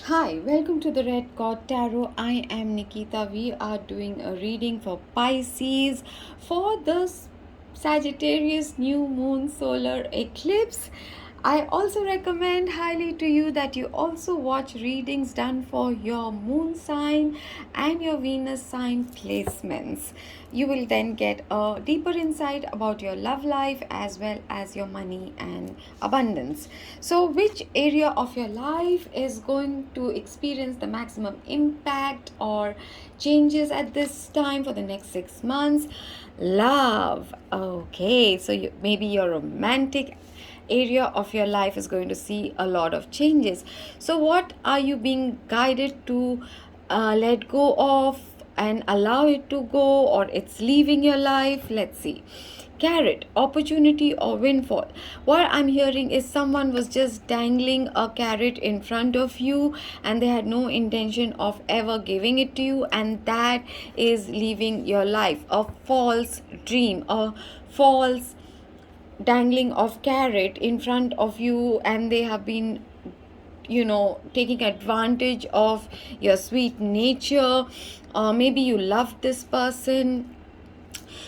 Hi, welcome to the Red Cord Tarot. I am Nikita. We are doing a reading for Pisces for the Sagittarius new moon solar eclipse. I also recommend highly to you that you also watch readings done for your moon sign and your Venus sign placements. You will then get a deeper insight about your love life as well as your money and abundance. So, which area of your life is going to experience the maximum impact or changes at this time for the next 6 months? Love. Okay, so maybe your romantic area of your life is going to see a lot of changes. So, what are you being guided to let go of and allow it to go, or it's leaving your life? Let's see. Carrot, opportunity or windfall. What I'm hearing is someone was just dangling a carrot in front of you and they had no intention of ever giving it to you, and that is leaving your life. A false dream, a false dangling of carrot in front of you, and they have been taking advantage of your sweet nature. Maybe you love this person.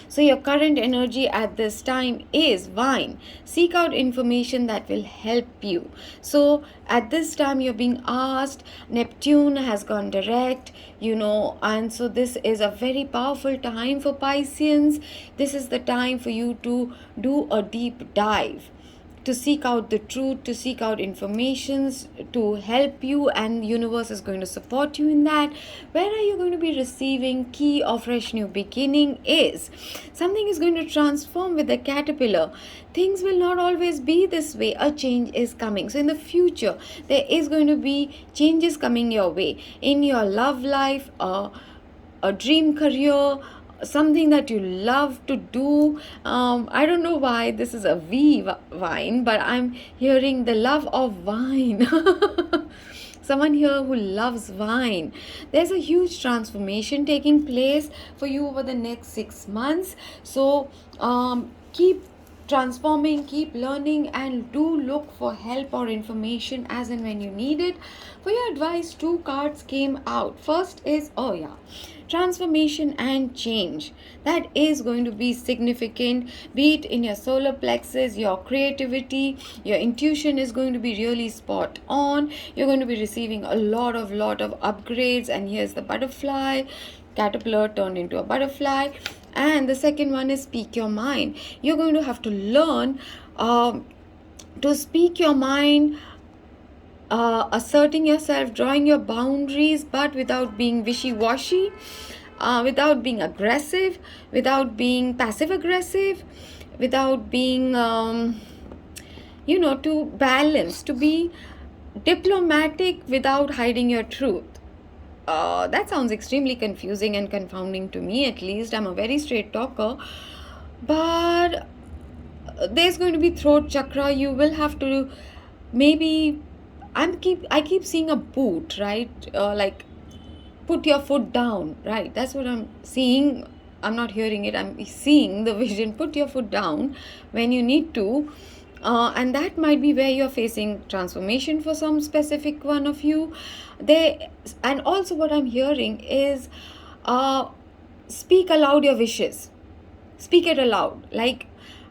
So, your current energy at this time is vine. Seek out information that will help you. So, at this time, you're being asked, Neptune has gone direct, and so this is a very powerful time for Pisceans. This is the time for you to do a deep dive, to seek out the truth, to seek out informations to help you, and universe is going to support you in that. Where are you going to be receiving key of fresh new beginning is something is going to transform with the caterpillar. Things will not always be this way. A change is coming. So in the future, there is going to be changes coming your way in your love life, a dream career, something that you love to do. I don't know why this is a wine, but I'm hearing the love of wine. Someone here who loves wine. There's a huge transformation taking place for you over the next 6 months. So keep transforming, keep learning, and do look for help or information as and when you need it. For your advice, two cards came out. First is, transformation and change. That is going to be significant, be it in your solar plexus, your creativity, your intuition is going to be really spot on. You're going to be receiving a lot of upgrades. And here's the butterfly, caterpillar turned into a butterfly. And the second one is speak your mind. You're going to have to learn to speak your mind, asserting yourself, drawing your boundaries, but without being wishy-washy, without being aggressive, without being passive aggressive, without being to balance, to be diplomatic without hiding your truth. That sounds extremely confusing and confounding to me. At least I'm a very straight talker, but there's going to be throat chakra. You will have to maybe I keep seeing a boot, right? Like put your foot down, right? That's what I'm seeing. I'm not hearing it, I'm seeing the vision. Put your foot down when you need to. And that might be where you're facing transformation for some specific one of you. And also what I'm hearing is, speak aloud your wishes. Speak it aloud. Like,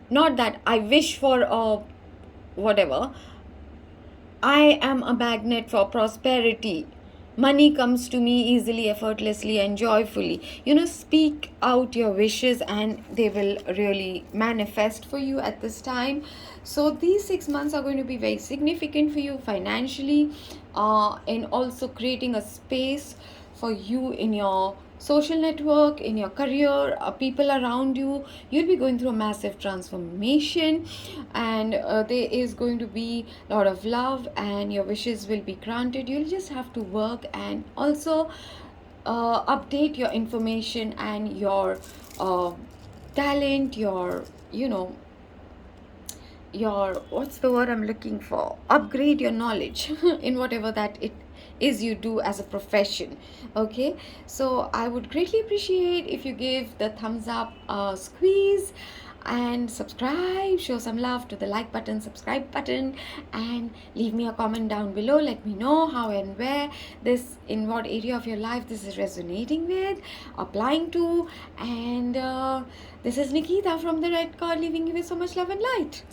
not that I wish for whatever. I am a magnet for prosperity. Money comes to me easily, effortlessly, and joyfully. Speak out your wishes and they will really manifest for you at this time. So, these 6 months are going to be very significant for you financially, and also creating a space for you in your social network, in your career, people around you. You'll be going through a massive transformation, and there is going to be a lot of love, and your wishes will be granted. You'll just have to work and also update your information and your talent, your what's the word I'm looking for, upgrade your knowledge in whatever that it is you do as a profession. Okay, so I would greatly appreciate if you give the thumbs up, squeeze, and subscribe. Show some love to the like button, subscribe button, and leave me a comment down below. Let me know how and where this, in what area of your life this is resonating with, applying to. And this is Nikita from the Red Card, leaving you with so much love and light.